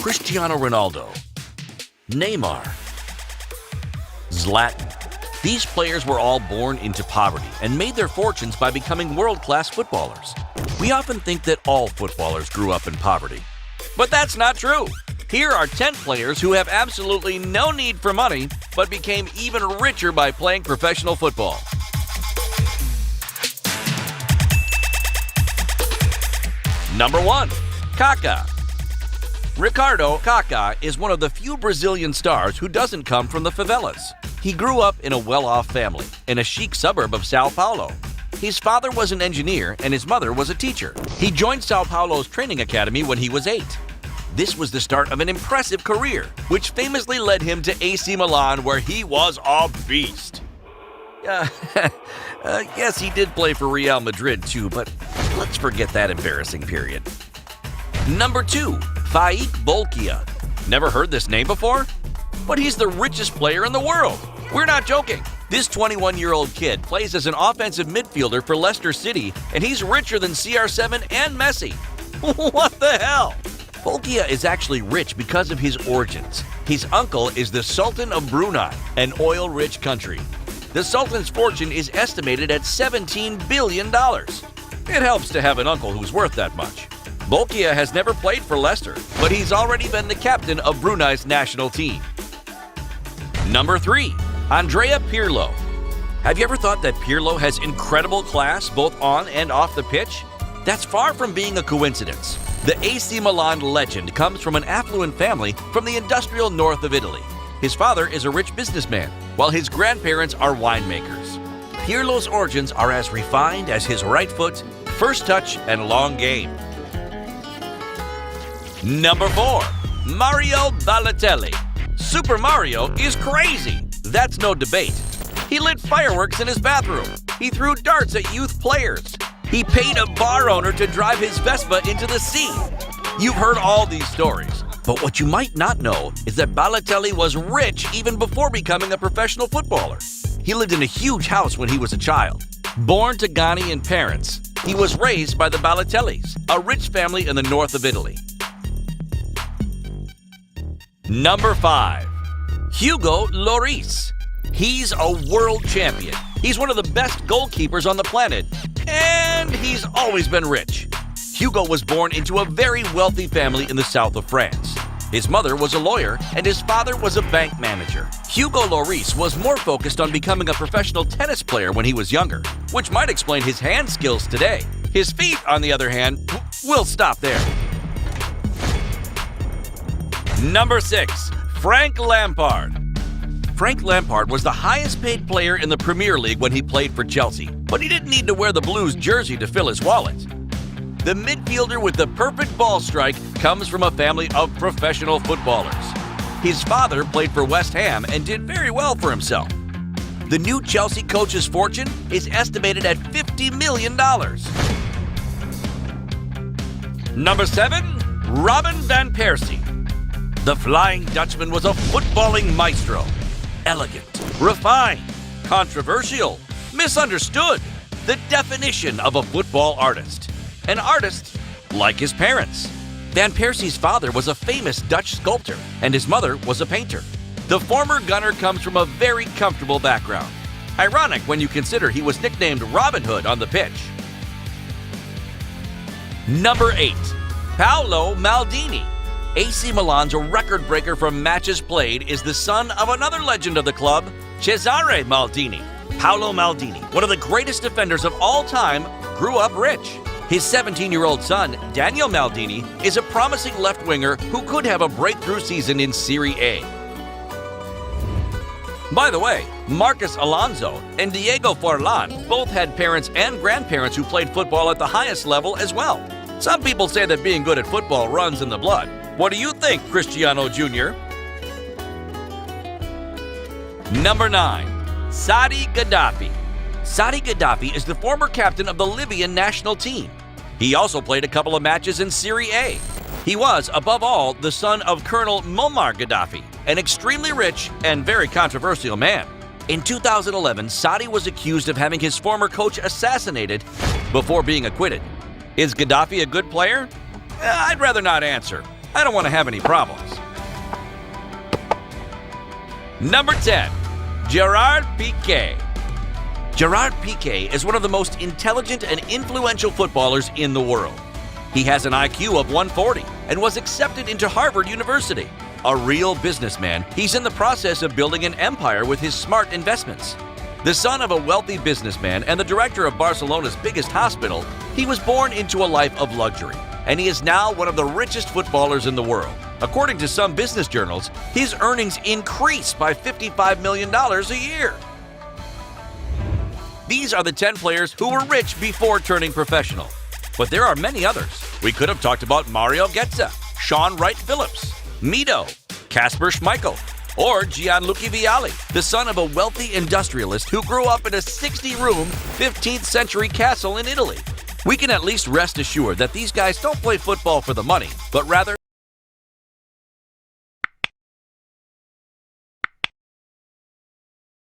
Cristiano Ronaldo, Neymar, Zlatan. These players were all born into poverty and made their fortunes by becoming world-class footballers. We often think that all footballers grew up in poverty. But that's not true. Here are 10 players who have absolutely no need for money, but became even richer by playing professional football. Number 1. Kaká. Ricardo Kaká is one of the few Brazilian stars who doesn't come from the favelas. He grew up in a well-off family in a chic suburb of Sao Paulo. His father was an engineer and his mother was a teacher. He joined Sao Paulo's training academy when he was 8. This was the start of an impressive career, which famously led him to AC Milan, where he was a beast. Yes, he did play for Real Madrid too, but let's forget that embarrassing period. Number 2. Faik Bolkiah. Never heard this name before? But he's the richest player in the world. We're not joking. This 21-year-old kid plays as an offensive midfielder for Leicester City, and he's richer than CR7 and Messi. What the hell? Bolkiah is actually rich because of his origins. His uncle is the Sultan of Brunei, an oil-rich country. The Sultan's fortune is estimated at $17 billion. It helps to have an uncle who's worth that much. Bolkiah has never played for Leicester, but he's already been the captain of Brunei's national team. Number 3. Andrea Pirlo. Have you ever thought that Pirlo has incredible class both on and off the pitch? That's far from being a coincidence. The AC Milan legend comes from an affluent family from the industrial north of Italy. His father is a rich businessman, while his grandparents are winemakers. Pirlo's origins are as refined as his right foot, first touch, and long game. Number 4. Mario Balotelli. Super Mario is crazy. That's no debate. He lit fireworks in his bathroom. He threw darts at youth players. He paid a bar owner to drive his Vespa into the sea. You've heard all these stories, but what you might not know is that Balotelli was rich even before becoming a professional footballer. He lived in a huge house when he was a child. Born to Ghanaian parents, he was raised by the Balotellis, a rich family in the north of Italy. Number 5. Hugo Lloris. He's a world champion. He's one of the best goalkeepers on the planet, and he's always been rich. Hugo was born into a very wealthy family in the south of France. His mother was a lawyer, and his father was a bank manager. Hugo Lloris was more focused on becoming a professional tennis player when he was younger, which might explain his hand skills today. His feet, on the other hand, we'll stop there. Number 6. Frank Lampard. Frank Lampard was the highest paid player in the Premier League when he played for Chelsea, but he didn't need to wear the Blues jersey to fill his wallet. The midfielder with the perfect ball strike comes from a family of professional footballers. His father played for West Ham and did very well for himself. The new Chelsea coach's fortune is estimated at $50 million. Number 7. Robin van Persie. The Flying Dutchman was a footballing maestro. Elegant, refined, controversial, misunderstood. The definition of a football artist. An artist like his parents. Van Persie's father was a famous Dutch sculptor, and his mother was a painter. The former gunner comes from a very comfortable background. Ironic when you consider he was nicknamed Robin Hood on the pitch. Number 8. Paolo Maldini. AC Milan's record breaker for matches played is the son of another legend of the club, Cesare Maldini. Paolo Maldini, one of the greatest defenders of all time, grew up rich. His 17-year-old son, Daniel Maldini, is a promising left-winger who could have a breakthrough season in Serie A. By the way, Marcos Alonso and Diego Forlan both had parents and grandparents who played football at the highest level as well. Some people say that being good at football runs in the blood. What do you think, Cristiano Jr.? Number 9. Sadi Gaddafi. Sadi Gaddafi is the former captain of the Libyan national team. He also played a couple of matches in Serie A. He was, above all, the son of Colonel Muammar Gaddafi, an extremely rich and very controversial man. In 2011, Sadi was accused of having his former coach assassinated before being acquitted. Is Gaddafi a good player? I'd rather not answer. I don't want to have any problems. Number 10. Gerard Piqué. Gerard Piqué is one of the most intelligent and influential footballers in the world. He has an IQ of 140 and was accepted into Harvard University. A real businessman, he's in the process of building an empire with his smart investments. The son of a wealthy businessman and the director of Barcelona's biggest hospital, he was born into a life of luxury, and he is now one of the richest footballers in the world. According to some business journals, his earnings increase by $55 million a year. These are the 10 players who were rich before turning professional. But there are many others. We could have talked about Mario Götze, Shaun Wright-Phillips, Mido, Kasper Schmeichel, or Gianluca Vialli, the son of a wealthy industrialist who grew up in a 60-room, 15th century castle in Italy. We can at least rest assured that these guys don't play football for the money, but rather